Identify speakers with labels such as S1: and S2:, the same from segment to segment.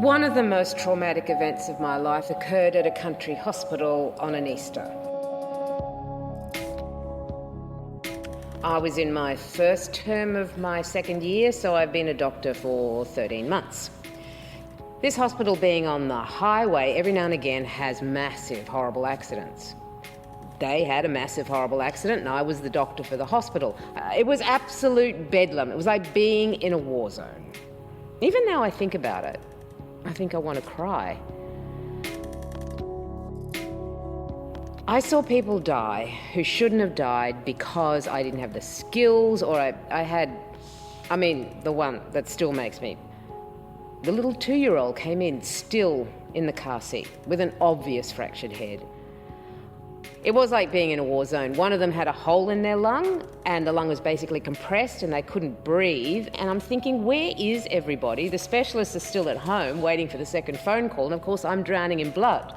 S1: One of the most traumatic events of my life occurred at a country hospital on an Easter. I was in my first term of my second year, so I've been a doctor for 13 months. This hospital, being on the highway, every now and again has massive, horrible accidents. They had a massive, horrible accident, and I was the doctor for the hospital. It was absolute bedlam. It was like being in a war zone. Even now I think about it, I think I want to cry. I saw people die who shouldn't have died because I didn't have the skills, or the one that still makes me. The little 2-year-old came in still in the car seat with an obvious fractured head. It was like being in a war zone. One of them had a hole in their lung, and the lung was basically compressed and they couldn't breathe. And I'm thinking, where is everybody? The specialists are still at home waiting for the second phone call, and of course I'm drowning in blood.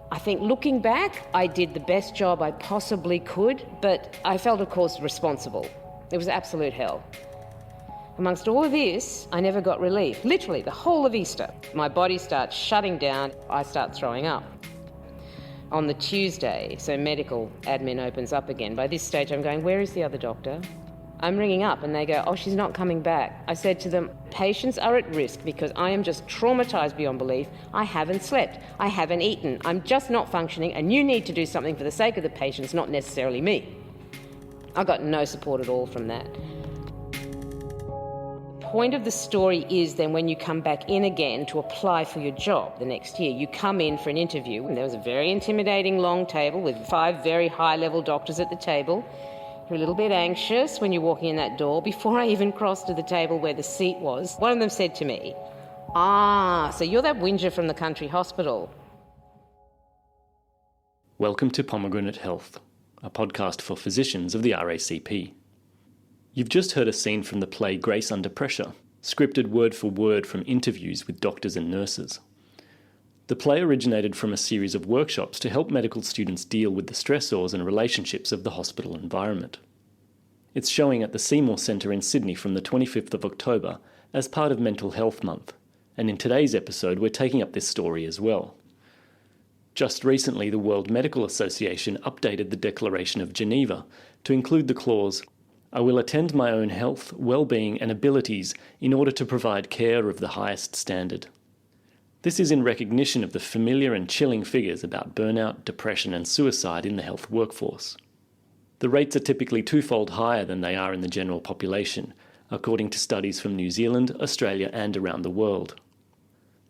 S1: I think looking back, I did the best job I possibly could, but I felt, of course, responsible. It was absolute hell. Amongst all of this, I never got relief. Literally, the whole of Easter. My body starts shutting down. I start throwing up. On the Tuesday, so medical admin opens up again. By this stage, I'm going, where is the other doctor? I'm ringing up and they go, oh, she's not coming back. I said to them, patients are at risk because I am just traumatised beyond belief. I haven't slept. I haven't eaten. I'm just not functioning, and you need to do something for the sake of the patients, not necessarily me. I got no support at all from that. The point of the story is then when you come back in again to apply for your job the next year, you come in for an interview, and there was a very intimidating long table with 5 very high-level doctors at the table. You're a little bit anxious when you're walking in that door. Before I even crossed to the table where the seat was, one of them said to me, so you're that whinger from the country hospital.
S2: Welcome to Pomegranate Health, a podcast for physicians of the RACP. You've just heard a scene from the play Grace Under Pressure, scripted word for word from interviews with doctors and nurses. The play originated from a series of workshops to help medical students deal with the stressors and relationships of the hospital environment. It's showing at the Seymour Centre in Sydney from the 25th of October as part of Mental Health Month, and in today's episode we're taking up this story as well. Just recently, the World Medical Association updated the Declaration of Geneva to include the clause, I will attend my own health, well-being and abilities in order to provide care of the highest standard. This is in recognition of the familiar and chilling figures about burnout, depression and suicide in the health workforce. The rates are typically twofold higher than they are in the general population, according to studies from New Zealand, Australia and around the world.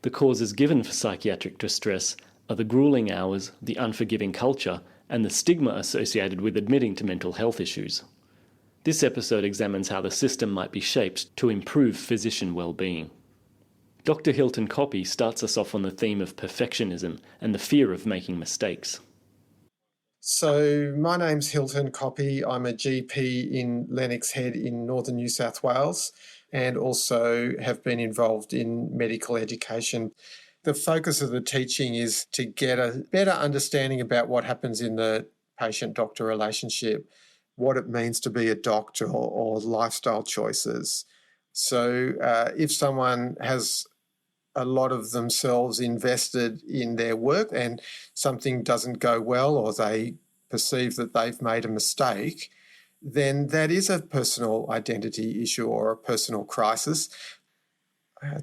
S2: The causes given for psychiatric distress are the gruelling hours, the unforgiving culture and the stigma associated with admitting to mental health issues. This episode examines how the system might be shaped to improve physician well-being. Dr. Hilton Koppe starts us off on the theme of perfectionism and the fear of making mistakes.
S3: So my name's Hilton Koppe. I'm a GP in Lennox Head in northern New South Wales and also have been involved in medical education. The focus of the teaching is to get a better understanding about what happens in the patient-doctor relationship, what it means to be a doctor or lifestyle choices. So if someone has a lot of themselves invested in their work and something doesn't go well or they perceive that they've made a mistake, then that is a personal identity issue or a personal crisis.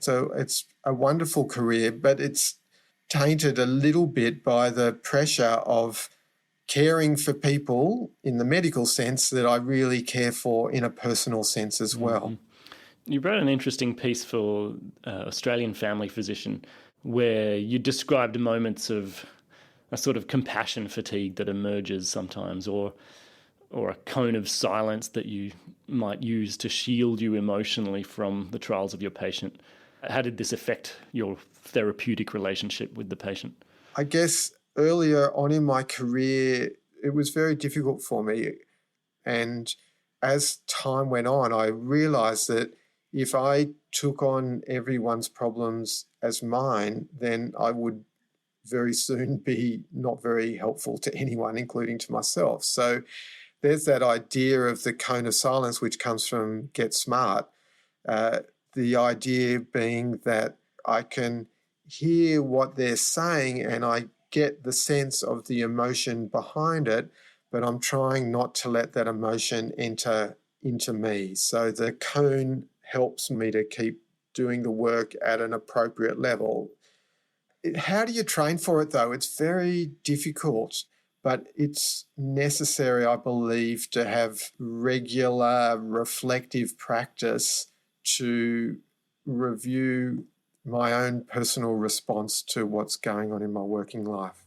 S3: So it's a wonderful career, but it's tainted a little bit by the pressure of caring for people in the medical sense that I really care for in a personal sense as well.
S2: Mm-hmm. You wrote an interesting piece for Australian Family Physician where you described moments of a sort of compassion fatigue that emerges sometimes, or a cone of silence that you might use to shield you emotionally from the trials of your patient. How did this affect your therapeutic relationship with the patient?
S3: I guess earlier on in my career, it was very difficult for me. And as time went on, I realised that if I took on everyone's problems as mine, then I would very soon be not very helpful to anyone, including to myself. So there's that idea of the cone of silence, which comes from Get Smart. The idea being that I can hear what they're saying and I get the sense of the emotion behind it, but I'm trying not to let that emotion enter into me. So the cone helps me to keep doing the work at an appropriate level. How do you train for it, though? It's very difficult, but it's necessary, I believe, to have regular reflective practice to review my own personal response to what's going on in my working life.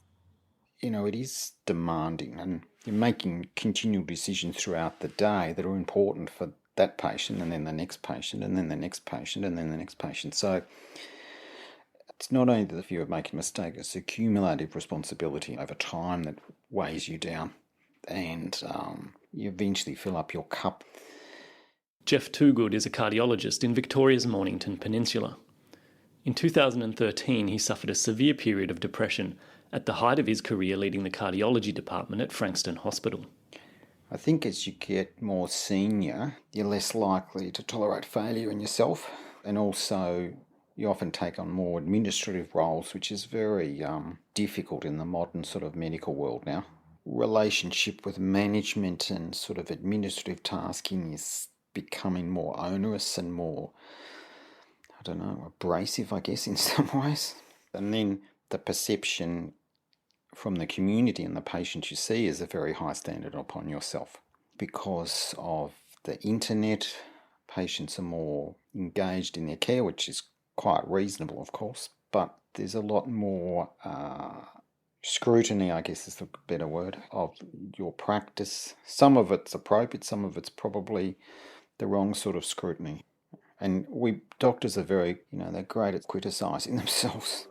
S4: It is demanding, and you're making continual decisions throughout the day that are important for that patient, and then the next patient, and then the next patient, and then the next patient. So it's not only the fear of making a mistake, it's a cumulative responsibility over time that weighs you down, and you eventually fill up your cup.
S2: Geoff Toogood is a cardiologist in Victoria's Mornington Peninsula. In 2013, he suffered a severe period of depression at the height of his career leading the cardiology department at Frankston Hospital.
S4: I think as you get more senior, you're less likely to tolerate failure in yourself, and also you often take on more administrative roles, which is very difficult in the modern sort of medical world now. Relationship with management and sort of administrative tasking is becoming more onerous and more, abrasive, I guess, in some ways. And then the perception from the community and the patients you see is a very high standard upon yourself. Because of the internet, patients are more engaged in their care, which is quite reasonable, of course, but there's a lot more scrutiny, I guess is the better word, of your practice. Some of it's appropriate, some of it's probably the wrong sort of scrutiny. And we doctors are very, they're great at criticising themselves.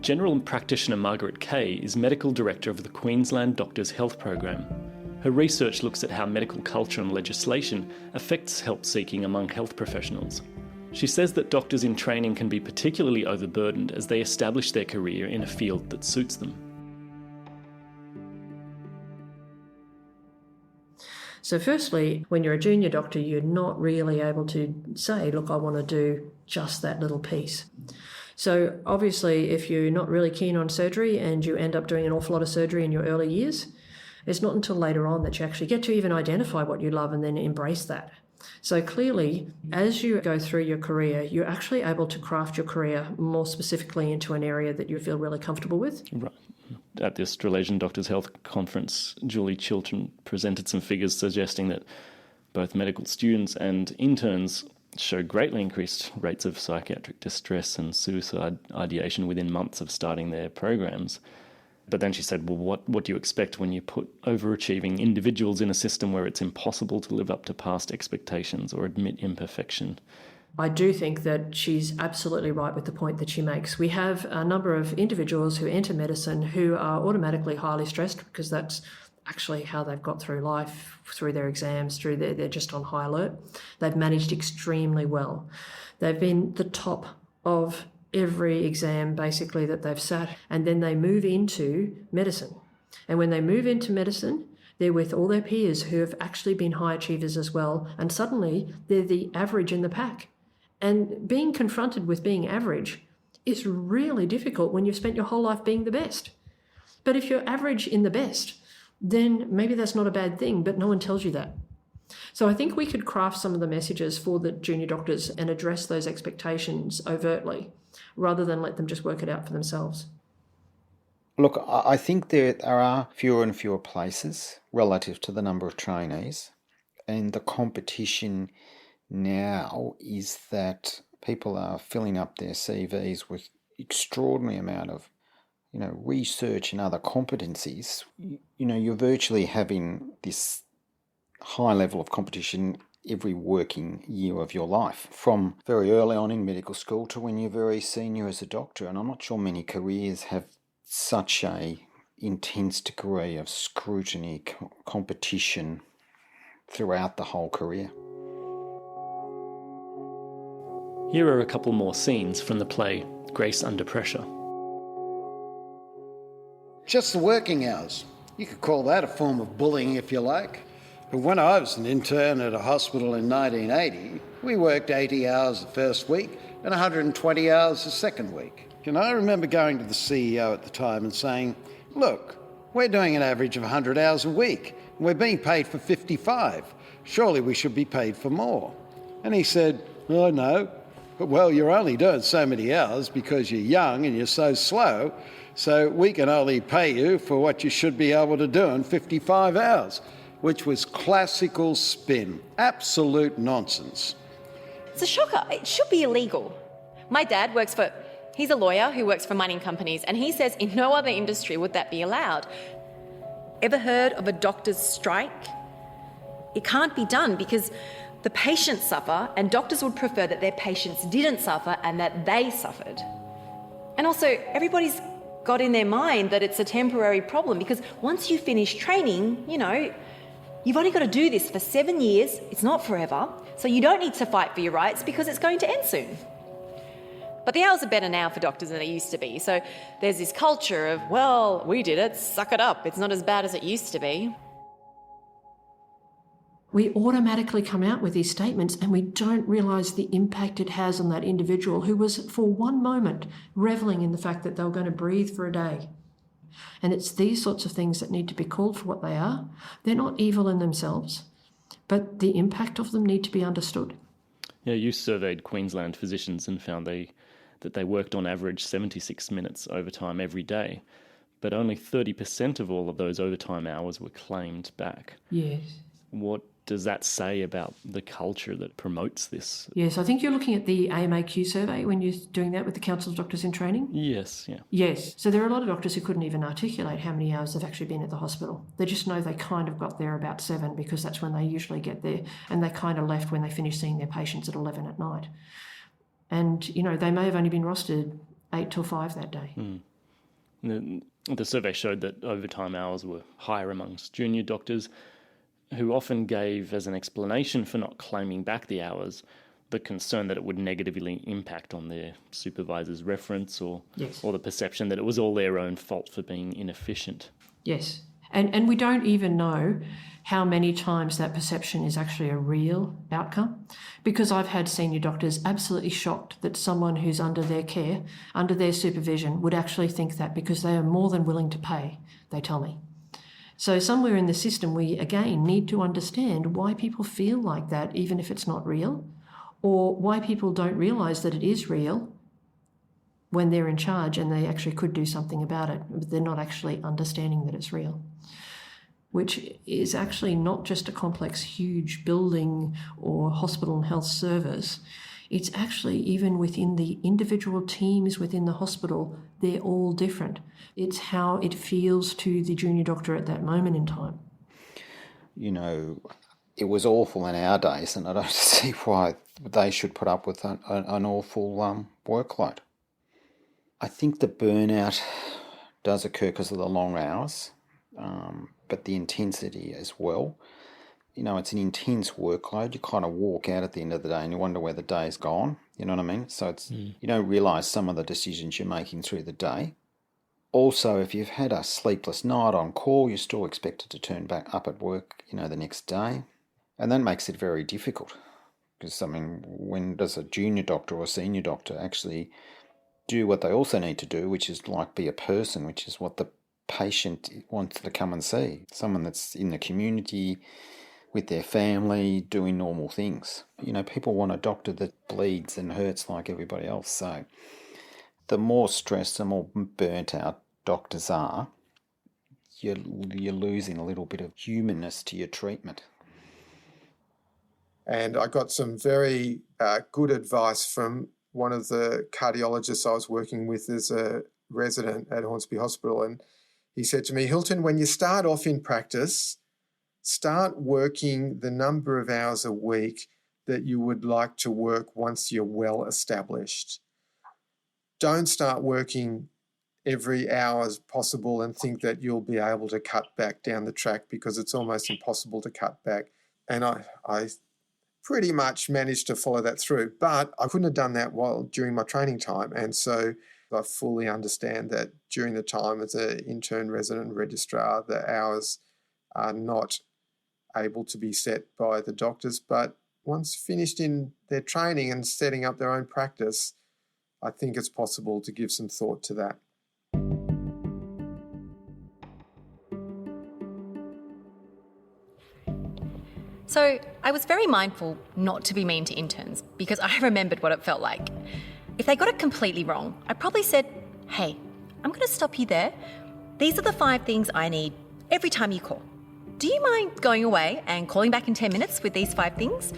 S2: General practitioner Margaret Kay is medical director of the Queensland Doctors' Health Program. Her research looks at how medical culture and legislation affects help seeking among health professionals. She says that doctors in training can be particularly overburdened as they establish their career in a field that suits them.
S5: So firstly, when you're a junior doctor, you're not really able to say, look, I want to do just that little piece. So obviously, if you're not really keen on surgery and you end up doing an awful lot of surgery in your early years, it's not until later on that you actually get to even identify what you love and then embrace that. So clearly, as you go through your career, you're actually able to craft your career more specifically into an area that you feel really comfortable with.
S2: Right. At the Australasian Doctors' Health Conference, Julie Chilton presented some figures suggesting that both medical students and interns show greatly increased rates of psychiatric distress and suicide ideation within months of starting their programs. But then she said, well, what do you expect when you put overachieving individuals in a system where it's impossible to live up to past expectations or admit imperfection?
S5: I do think that she's absolutely right with the point that she makes. We have a number of individuals who enter medicine who are automatically highly stressed because that's actually how they've got through life, through their exams, they're just on high alert. They've managed extremely well. They've been the top of every exam basically that they've sat, and then they move into medicine. And when they move into medicine, they're with all their peers who have actually been high achievers as well, and suddenly they're the average in the pack. And being confronted with being average is really difficult when you've spent your whole life being the best. But if you're average in the best, then maybe that's not a bad thing, but no one tells you that. So I think we could craft some of the messages for the junior doctors and address those expectations overtly, rather than let them just work it out for themselves.
S4: Look, I think there are fewer and fewer places relative to the number of trainees, and the competition now is that people are filling up their CVs with extraordinary amount of research and other competencies. You're virtually having this high level of competition every working year of your life, from very early on in medical school to when you're very senior as a doctor. And I'm not sure many careers have such a intense degree of scrutiny, competition throughout the whole career.
S2: Here are a couple more scenes from the play Grace Under Pressure.
S6: Just the working hours. You could call that a form of bullying if you like. But when I was an intern at a hospital in 1980, we worked 80 hours the first week and 120 hours the second week. And I remember going to the CEO at the time and saying, look, we're doing an average of 100 hours a week. And we're being paid for 55. Surely we should be paid for more. And he said, oh, no. But, well, you're only doing so many hours because you're young and you're so slow. So we can only pay you for what you should be able to do in 55 hours, which was classical spin. Absolute nonsense.
S7: It's a shocker. It should be illegal. My dad he's a lawyer who works for mining companies, and he says in no other industry would that be allowed. Ever heard of a doctor's strike? It can't be done because the patients suffer, and doctors would prefer that their patients didn't suffer and that they suffered. And also, everybody's got in their mind that it's a temporary problem because once you finish training, you've only got to do this for 7 years. It's not forever. So you don't need to fight for your rights because it's going to end soon. But the hours are better now for doctors than they used to be. So there's this culture of, well, we did it, suck it up. It's not as bad as it used to be.
S5: We automatically come out with these statements and we don't realise the impact it has on that individual who was, for one moment, revelling in the fact that they were going to breathe for a day. And it's these sorts of things that need to be called for what they are. They're not evil in themselves, but the impact of them need to be understood.
S2: Yeah, you surveyed Queensland physicians and found that they worked on average 76 minutes overtime every day, but only 30% of all of those overtime hours were claimed back.
S5: Yes.
S2: What does that say about the culture that promotes this?
S5: Yes, I think you're looking at the AMAQ survey when you're doing that with the Council of Doctors in Training.
S2: Yes, yeah.
S5: Yes, so there are a lot of doctors who couldn't even articulate how many hours they've actually been at the hospital. They just know they kind of got there about 7 because that's when they usually get there, and they kind of left when they finished seeing their patients at 11 at night. And, they may have only been rostered 8 till 5 that day.
S2: The survey showed that overtime hours were higher amongst junior doctors, who often gave as an explanation for not claiming back the hours the concern that it would negatively impact on their supervisor's reference or the perception that it was all their own fault for being inefficient.
S5: Yes. And we don't even know how many times that perception is actually a real outcome, because I've had senior doctors absolutely shocked that someone who's under their care, under their supervision, would actually think that because they are more than willing to pay, they tell me. So somewhere in the system, we, again, need to understand why people feel like that, even if it's not real, or why people don't realise that it is real when they're in charge and they actually could do something about it, but they're not actually understanding that it's real, which is actually not just a complex, huge building or hospital and health service. It's actually even within the individual teams within the hospital, they're all different. It's how it feels to the junior doctor at that moment in time.
S4: It was awful in our days, and I don't see why they should put up with an awful workload. I think the burnout does occur because of the long hours, but the intensity as well. It's an intense workload. You kind of walk out at the end of the day and you wonder where the day's gone. You know what I mean? So you don't realise some of the decisions you're making through the day. Also, if you've had a sleepless night on call, you're still expected to turn back up at work, the next day. And that makes it very difficult because, when does a junior doctor or senior doctor actually do what they also need to do, which is be a person, which is what the patient wants to come and see. Someone that's in the community, with their family, doing normal things. People want a doctor that bleeds and hurts like everybody else. So the more stressed, the more burnt out doctors are, you're losing a little bit of humanness to your treatment.
S3: And I got some very good advice from one of the cardiologists I was working with as a resident at Hornsby Hospital. And he said to me, Hilton, when you start off in practice, start working the number of hours a week that you would like to work once you're well established. Don't start working every hour as possible and think that you'll be able to cut back down the track, because it's almost impossible to cut back. And I pretty much managed to follow that through, but I couldn't have done that during my training time. And so I fully understand that during the time as an intern, resident, registrar, the hours are not able to be set by the doctors. But once finished in their training and setting up their own practice, I think it's possible to give some thought to that.
S7: So I was very mindful not to be mean to interns because I remembered what it felt like. If they got it completely wrong, I probably said, "Hey, I'm going to stop you there. These are the 5 things I need every time you call. Do you mind going away and calling back in 10 minutes with these 5 things?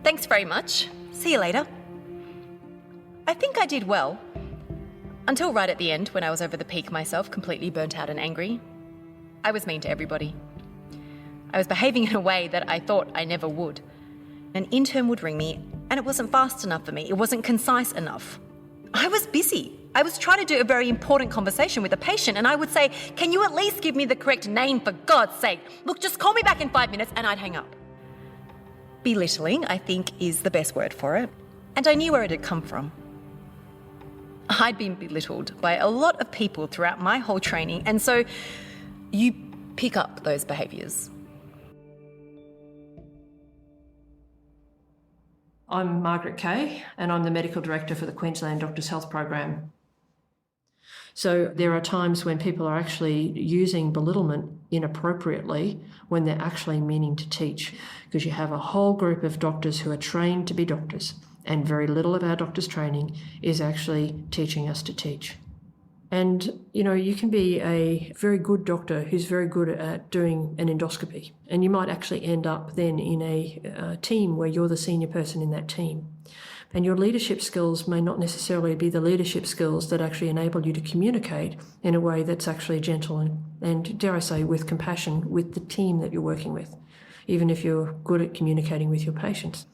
S7: Thanks very much. See you later." I think I did well. Until right at the end, when I was over the peak myself, completely burnt out and angry. I was mean to everybody. I was behaving in a way that I thought I never would. An intern would ring me, and it wasn't fast enough for me. It wasn't concise enough. I was busy. I was trying to do a very important conversation with a patient, and I would say, "Can you at least give me the correct name, for God's sake? Look, just call me back in 5 minutes," and I'd hang up. Belittling, I think, is the best word for it, and I knew where it had come from. I'd been belittled by a lot of people throughout my whole training, and so you pick up those behaviours.
S5: I'm Margaret Kay, and I'm the Medical Director for the Queensland Doctors Health Program. So there are times when people are actually using belittlement inappropriately when they're actually meaning to teach, because you have a whole group of doctors who are trained to be doctors, and very little of our doctors' training is actually teaching us to teach. And, you can be a very good doctor who's very good at doing an endoscopy, and you might actually end up then in a team where you're the senior person in that team. And your leadership skills may not necessarily be the leadership skills that actually enable you to communicate in a way that's actually gentle and dare I say, with compassion with the team that you're working with, even if you're good at communicating with your patients.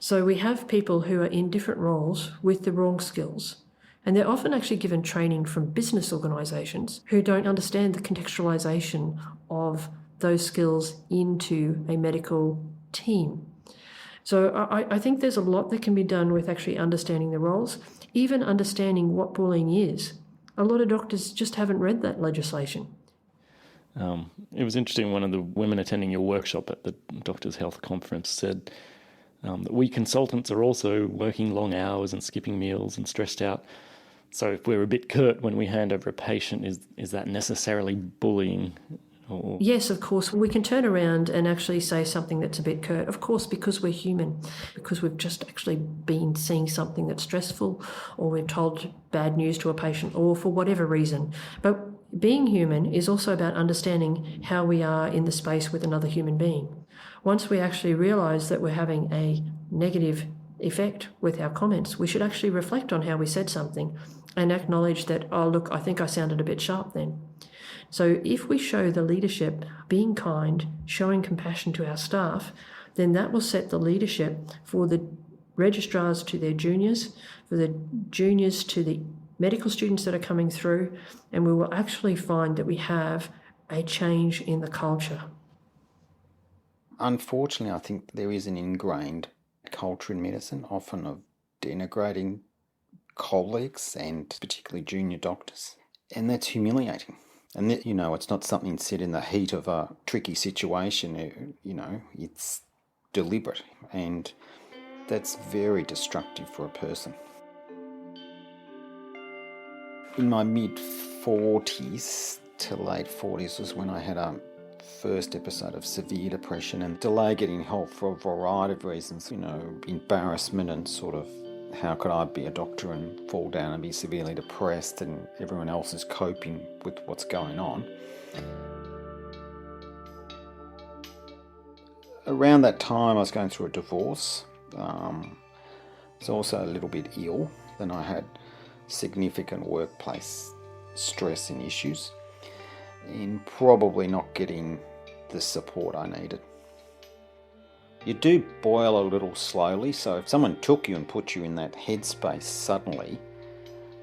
S5: So we have people who are in different roles with the wrong skills. And they're often actually given training from business organisations who don't understand the contextualisation of those skills into a medical team. So I think there's a lot that can be done with actually understanding the roles, even understanding what bullying is. A lot of doctors just haven't read that legislation.
S2: It was interesting, one of the women attending your workshop at the Doctors' Health Conference said that we consultants are also working long hours and skipping meals and stressed out. So if we're a bit curt when we hand over a patient, is that necessarily bullying? Or...
S5: Yes, of course. We can turn around and actually say something that's a bit curt. Of course, because we're human, because we've just actually been seeing something that's stressful, or we've told bad news to a patient, or for whatever reason. But being human is also about understanding how we are in the space with another human being. Once we actually realise that we're having a negative effect with our comments, we should actually reflect on how we said something and acknowledge that, oh, look, I think I sounded a bit sharp then. So if we show the leadership being kind, showing compassion to our staff, then that will set the leadership for the registrars to their juniors, for the juniors to the medical students that are coming through, and we will actually find that we have a change in the culture.
S4: Unfortunately, I think there is an ingrained culture in medicine, often of denigrating colleagues and particularly junior doctors, and that's humiliating. And that, it's not something said in the heat of a tricky situation. It's deliberate, and that's very destructive for a person. In my mid-40s to late 40s was when I had a first episode of severe depression and delay getting help for a variety of reasons, embarrassment and sort of how could I be a doctor and fall down and be severely depressed and everyone else is coping with what's going on. Around that time I was going through a divorce. I was also a little bit ill. Then I had significant workplace stress and issues and probably not getting the support I needed. You do boil a little slowly, so if someone took you and put you in that headspace suddenly,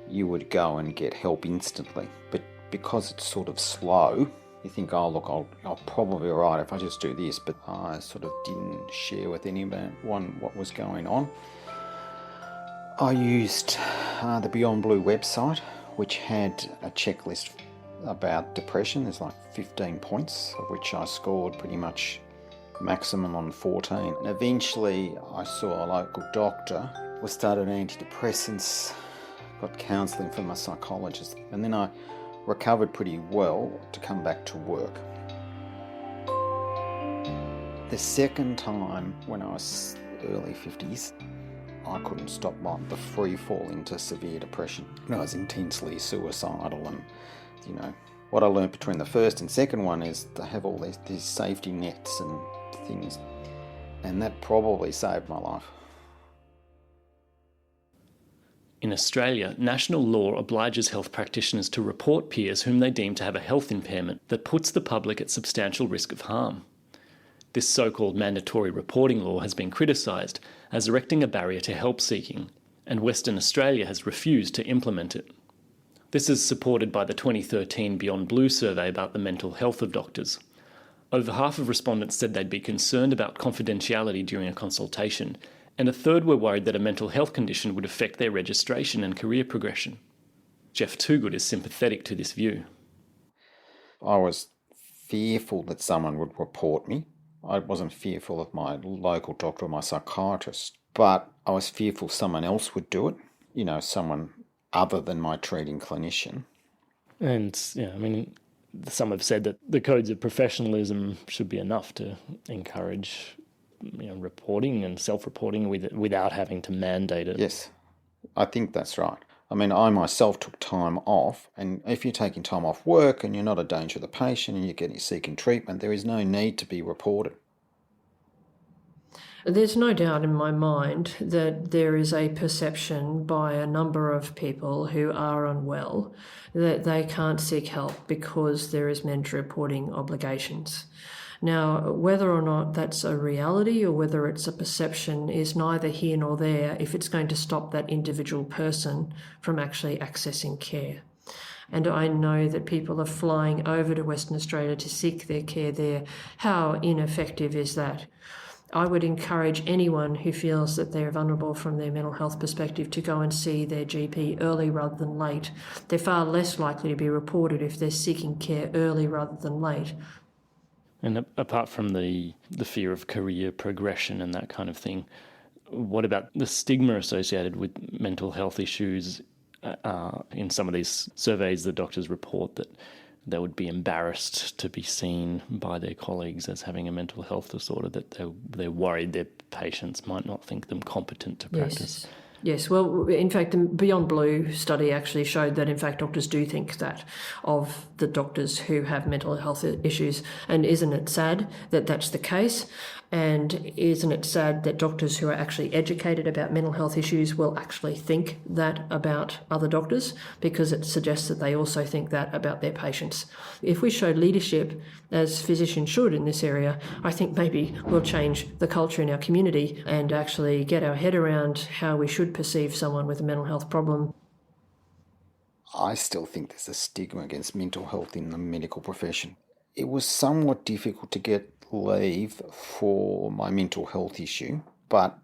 S4: you would go and get help instantly. But because it's sort of slow, you think, oh look, I'll probably be alright if I just do this, but I sort of didn't share with anyone what was going on. I used the Beyond Blue website, which had a checklist about depression. There's like 15 points, of which I scored pretty much maximum on 14. And eventually I saw a local doctor, was started antidepressants, got counselling from a psychologist, and then I recovered pretty well to come back to work. The second time, when I was early 50s, I couldn't stop the free fall into severe depression. I was intensely suicidal, and what I learned between the first and second one is to have all these safety nets and things, and that probably saved my life.
S2: In Australia, national law obliges health practitioners to report peers whom they deem to have a health impairment that puts the public at substantial risk of harm. This so-called mandatory reporting law has been criticised as erecting a barrier to help seeking, and Western Australia has refused to implement it. This is supported by the 2013 Beyond Blue survey about the mental health of doctors. Over half of respondents said they'd be concerned about confidentiality during a consultation, and a third were worried that a mental health condition would affect their registration and career progression. Geoff Toogood is sympathetic to this view.
S4: I was fearful that someone would report me. I wasn't fearful of my local doctor or my psychiatrist, but I was fearful someone else would do it, someone other than my treating clinician.
S2: And, some have said that the codes of professionalism should be enough to encourage reporting and self-reporting without having to mandate it.
S4: Yes, I think that's right. I myself took time off, and if you're taking time off work and you're not a danger to the patient and you're seeking treatment, there is no need to be reported.
S5: There's no doubt in my mind that there is a perception by a number of people who are unwell that they can't seek help because there is mandatory reporting obligations. Now, whether or not that's a reality or whether it's a perception is neither here nor there if it's going to stop that individual person from actually accessing care. And I know that people are flying over to Western Australia to seek their care there. How ineffective is that? I would encourage anyone who feels that they're vulnerable from their mental health perspective to go and see their GP early rather than late. They're far less likely to be reported if they're seeking care early rather than late.
S2: And apart from the fear of career progression and that kind of thing, what about the stigma associated with mental health issues? In some of these surveys, the doctors report that they would be embarrassed to be seen by their colleagues as having a mental health disorder, that they're worried their patients might not think them competent to practice.
S5: Yes, well, in fact, the Beyond Blue study actually showed that, in fact, doctors do think that of the doctors who have mental health issues. And isn't it sad that that's the case? And isn't it sad that doctors who are actually educated about mental health issues will actually think that about other doctors, because it suggests that they also think that about their patients. If we show leadership, as physicians should in this area, I think maybe we'll change the culture in our community and actually get our head around how we should perceive someone with a mental health problem.
S4: I still think there's a stigma against mental health in the medical profession. It was somewhat difficult to get leave for my mental health issue, but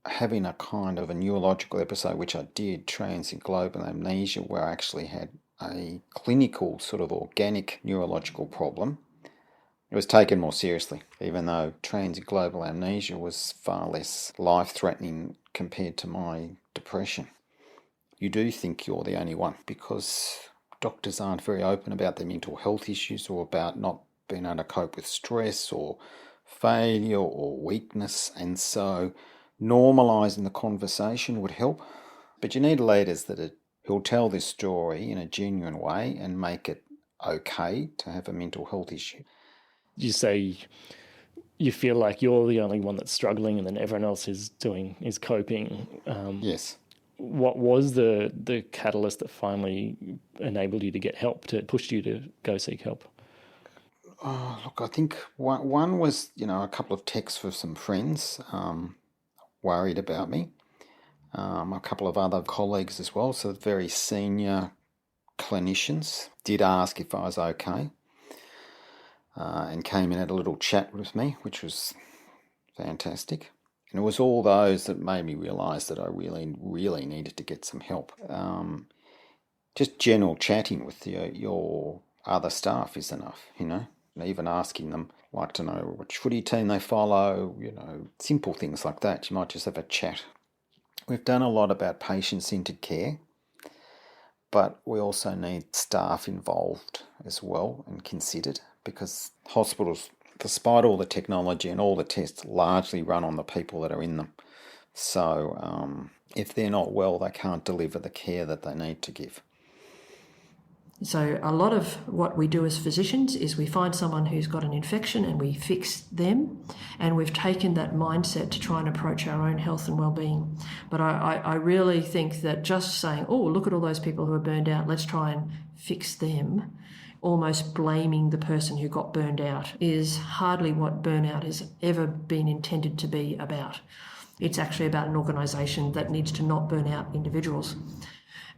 S4: having a kind of a neurological episode, which I did, transient global amnesia, where I actually had a clinical sort of organic neurological problem, it was taken more seriously, even though transient global amnesia was far less life-threatening compared to my depression. You do think you're the only one, because doctors aren't very open about their mental health issues or about not being able to cope with stress or failure or weakness, and so normalising the conversation would help. But you need leaders who'll tell this story in a genuine way and make it okay to have a mental health issue.
S2: You say you feel like you're the only one that's struggling and then everyone else is coping.
S4: Yes.
S2: What was the catalyst that finally enabled you to get help, to push you to go seek help?
S4: Oh, look, I think one was, a couple of texts from some friends worried about me. A couple of other colleagues as well, so very senior clinicians did ask if I was okay, and came in and had a little chat with me, which was fantastic. And it was all those that made me realise that I really, really needed to get some help. Just general chatting with your other staff is enough, And even asking them, like to know which footy team they follow, simple things like that. You might just have a chat. We've done a lot about patient-centred care, but we also need staff involved as well and considered, because hospitals, despite all the technology and all the tests, largely run on the people that are in them. So if they're not well, they can't deliver the care that they need to give.
S5: So a lot of what we do as physicians is we find someone who's got an infection and we fix them, and we've taken that mindset to try and approach our own health and well-being. But I really think that just saying, oh, look at all those people who are burned out, let's try and fix them, almost blaming the person who got burned out, is hardly what burnout has ever been intended to be about. It's actually about an organisation that needs to not burn out individuals.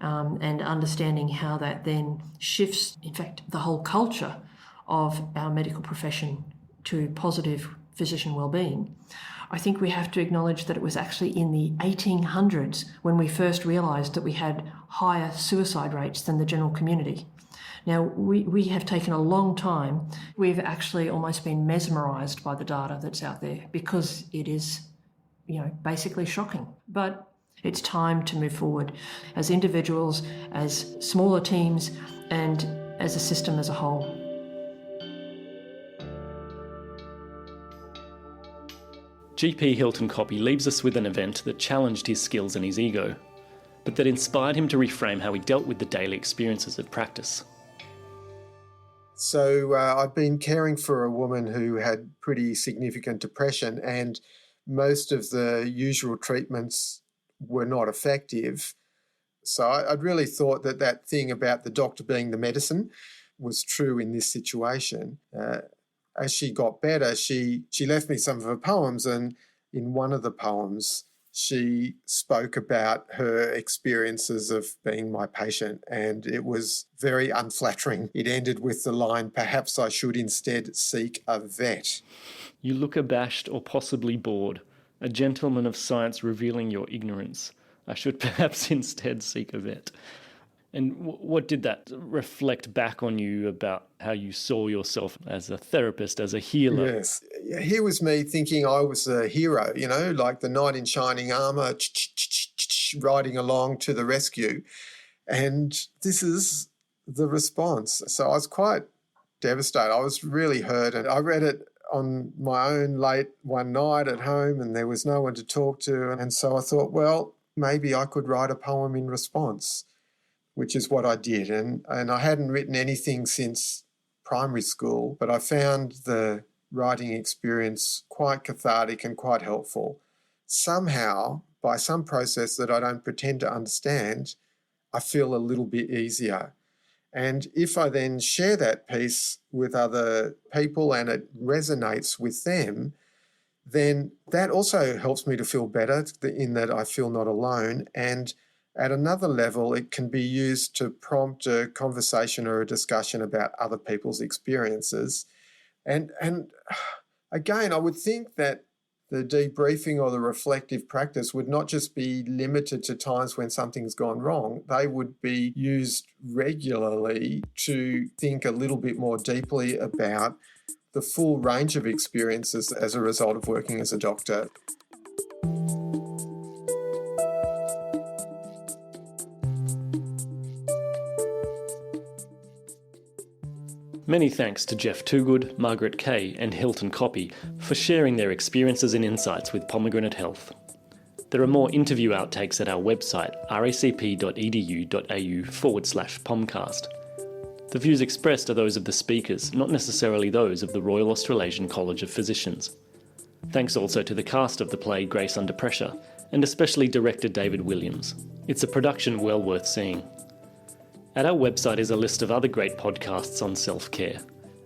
S5: And understanding how that then shifts, in fact, the whole culture of our medical profession to positive physician wellbeing. I think we have to acknowledge that it was actually in the 1800s when we first realised that we had higher suicide rates than the general community. Now, we have taken a long time. We've actually almost been mesmerised by the data that's out there because it is, basically shocking. But it's time to move forward as individuals, as smaller teams, and as a system as a whole.
S2: GP Hilton Coppy leaves us with an event that challenged his skills and his ego, but that inspired him to reframe how he dealt with the daily experiences of practice.
S3: So I've been caring for a woman who had pretty significant depression, and most of the usual treatments were not effective. So I'd really thought that thing about the doctor being the medicine was true in this situation. As she got better, she left me some of her poems, and in one of the poems, she spoke about her experiences of being my patient, and it was very unflattering. It ended with the line, "Perhaps I should instead seek a vet."
S2: You look abashed or possibly bored, a gentleman of science revealing your ignorance. I should perhaps instead seek a vet. And what did that reflect back on you about how you saw yourself as a therapist, as a healer?
S3: Yes. Here was me thinking I was a hero, like the knight in shining armour, riding along to the rescue. And this is the response. So I was quite devastated. I was really hurt, and I read it on my own late one night at home, and there was no one to talk to. And so I thought, well, maybe I could write a poem in response, which is what I did. And I hadn't written anything since primary school, but I found the writing experience quite cathartic and quite helpful. Somehow, by some process that I don't pretend to understand, I feel a little bit easier. And if I then share that piece with other people and it resonates with them, then that also helps me to feel better in that I feel not alone. And at another level, it can be used to prompt a conversation or a discussion about other people's experiences. And again, I would think that the debriefing or the reflective practice would not just be limited to times when something's gone wrong. They would be used regularly to think a little bit more deeply about the full range of experiences as a result of working as a doctor.
S2: Many thanks to Geoff Toogood, Margaret Kay and Hilton Coppy for sharing their experiences and insights with Pomegranate Health. There are more interview outtakes at our website racp.edu.au/pomcast. The views expressed are those of the speakers, not necessarily those of the Royal Australasian College of Physicians. Thanks also to the cast of the play Grace Under Pressure, and especially director David Williams. It's a production well worth seeing. At our website is a list of other great podcasts on self-care,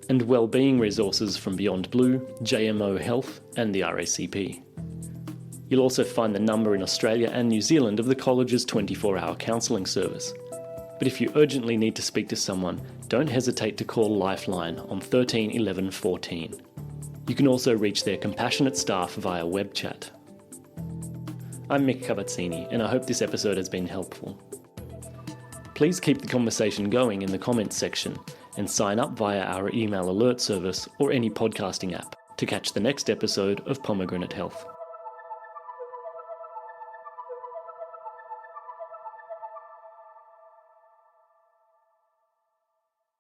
S2: and wellbeing resources from Beyond Blue, JMO Health and the RACP. You'll also find the number in Australia and New Zealand of the college's 24-hour counselling service. But if you urgently need to speak to someone, don't hesitate to call Lifeline on 13 11 14. You can also reach their compassionate staff via web chat. I'm Mick Cavazzini, and I hope this episode has been helpful. Please keep the conversation going in the comments section and sign up via our email alert service or any podcasting app to catch the next episode of Pomegranate Health.